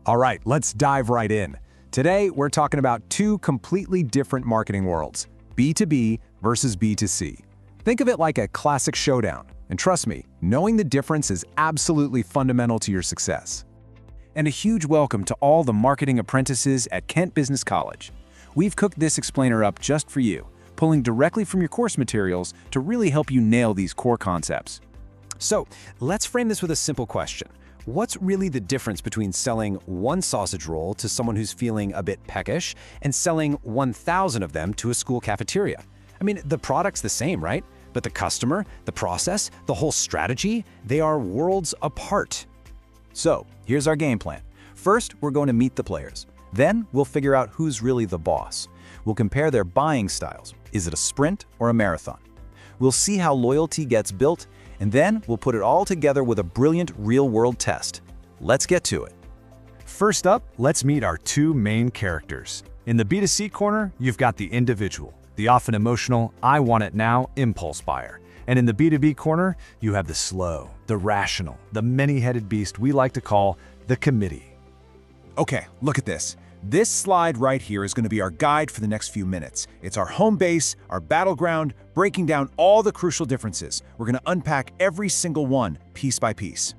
All right, let's dive right in. Today, we're talking about two completely different marketing worlds, B2B versus B2C. Think of it like a classic showdown, and trust me, knowing the difference is absolutely fundamental to your success. And a huge welcome to all the marketing apprentices at Kent Business College. We've cooked this explainer up just for you, pulling directly from your course materials to really help you nail these core concepts. So, let's frame this with a simple question. What's really the difference between selling one sausage roll to someone who's feeling a bit peckish and selling 1,000 of them to a school cafeteria? I mean, the product's the same, right? But the customer, the process, the whole strategy, they are worlds apart. So, here's our game plan. First, we're going to meet the players. Then, we'll figure out who's really the boss. We'll compare their buying styles. Is it a sprint or a marathon? We'll see how loyalty gets built, and then we'll put it all together with a brilliant real-world test. Let's get to it. First up, let's meet our two main characters. In the B2C corner, you've got the individual, the often emotional, I want it now impulse buyer. And in the B2B corner, you have the slow, the rational, the many-headed beast we like to call the committee. Okay, look at this. This slide right here is going to be our guide for the next few minutes. It's our home base, our battleground, breaking down all the crucial differences. We're going to unpack every single one, piece by piece.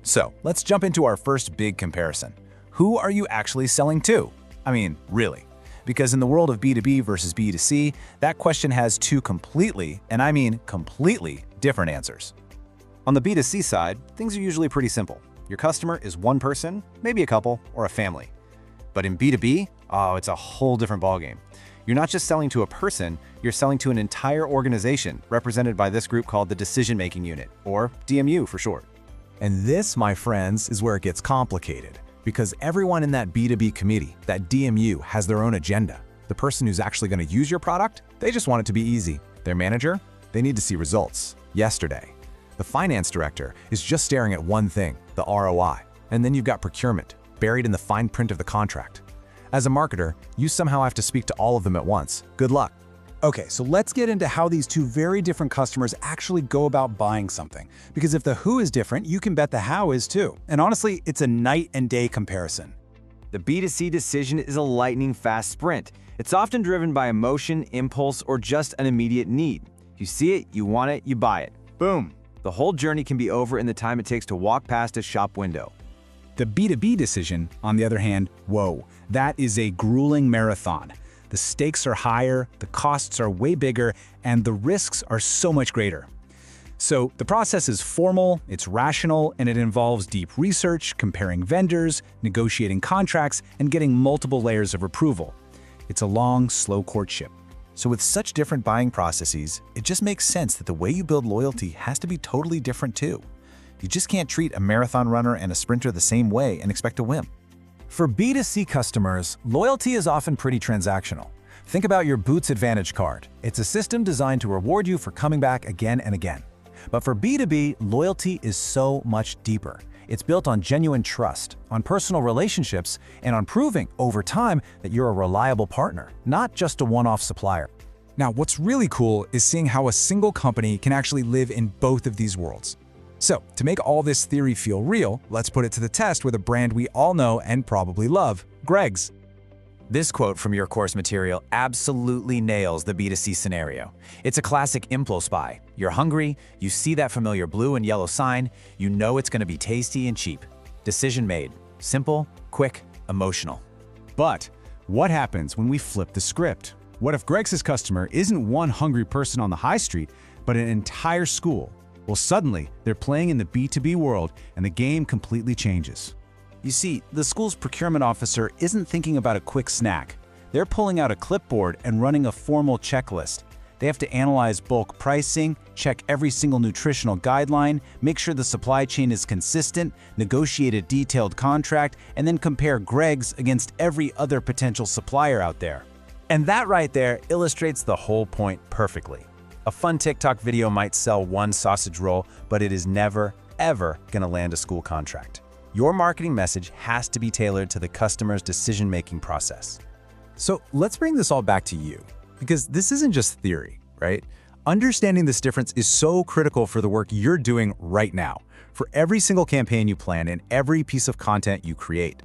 So, let's jump into our first big comparison. Who are you actually selling to? I mean, really. Because in the world of B2B versus B2C, that question has two completely, and I mean completely, different answers. On the B2C side, things are usually pretty simple. Your customer is one person, maybe a couple, or a family. But in B2B, it's a whole different ballgame. You're not just selling to a person, you're selling to an entire organization represented by this group called the Decision-Making Unit, or DMU for short. And this, my friends, is where it gets complicated. Because everyone in that B2B committee, that DMU, has their own agenda. The person who's actually going to use your product, they just want it to be easy. Their manager, they need to see results, yesterday. The finance director is just staring at one thing, the ROI. And then you've got procurement, buried in the fine print of the contract. As a marketer, you somehow have to speak to all of them at once. Good luck. Okay, so let's get into how these two very different customers actually go about buying something. Because if the who is different, you can bet the how is too. And honestly, it's a night and day comparison. The B2C decision is a lightning-fast sprint. It's often driven by emotion, impulse, or just an immediate need. You see it, you want it, you buy it. Boom! The whole journey can be over in the time it takes to walk past a shop window. The B2B decision, on the other hand, whoa, that is a grueling marathon. The stakes are higher, the costs are way bigger, and the risks are so much greater. So the process is formal, it's rational, and it involves deep research, comparing vendors, negotiating contracts, and getting multiple layers of approval. It's a long, slow courtship. So with such different buying processes, it just makes sense that the way you build loyalty has to be totally different too. You just can't treat a marathon runner and a sprinter the same way and expect to win. For B2C customers, loyalty is often pretty transactional. Think about your Boots Advantage card. It's a system designed to reward you for coming back again and again. But for B2B, loyalty is so much deeper. It's built on genuine trust, on personal relationships, and on proving over time that you're a reliable partner, not just a one-off supplier. Now, what's really cool is seeing how a single company can actually live in both of these worlds. So, to make all this theory feel real, let's put it to the test with a brand we all know and probably love, Greg's. This quote from your course material absolutely nails the B2C scenario. It's a classic impulse buy. You're hungry, you see that familiar blue and yellow sign, you know it's going to be tasty and cheap. Decision made. Simple, quick, emotional. But what happens when we flip the script? What if Greg's customer isn't one hungry person on the high street, but an entire school? Well, suddenly, they're playing in the B2B world, and the game completely changes. You see, the school's procurement officer isn't thinking about a quick snack. They're pulling out a clipboard and running a formal checklist. They have to analyze bulk pricing, check every single nutritional guideline, make sure the supply chain is consistent, negotiate a detailed contract, and then compare Greg's against every other potential supplier out there. And that right there illustrates the whole point perfectly. A fun TikTok video might sell one sausage roll, but it is never, ever going to land a school contract. Your marketing message has to be tailored to the customer's decision-making process. So let's bring this all back to you, because this isn't just theory, right? Understanding this difference is so critical for the work you're doing right now, for every single campaign you plan and every piece of content you create.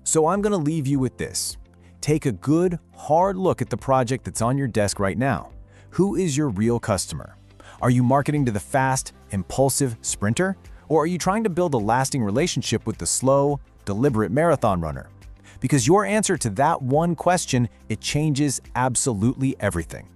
So I'm going to leave you with this. Take a good, hard look at the project that's on your desk right now. Who is your real customer? Are you marketing to the fast, impulsive sprinter? Or are you trying to build a lasting relationship with the slow, deliberate marathon runner? Because your answer to that one question, it changes absolutely everything.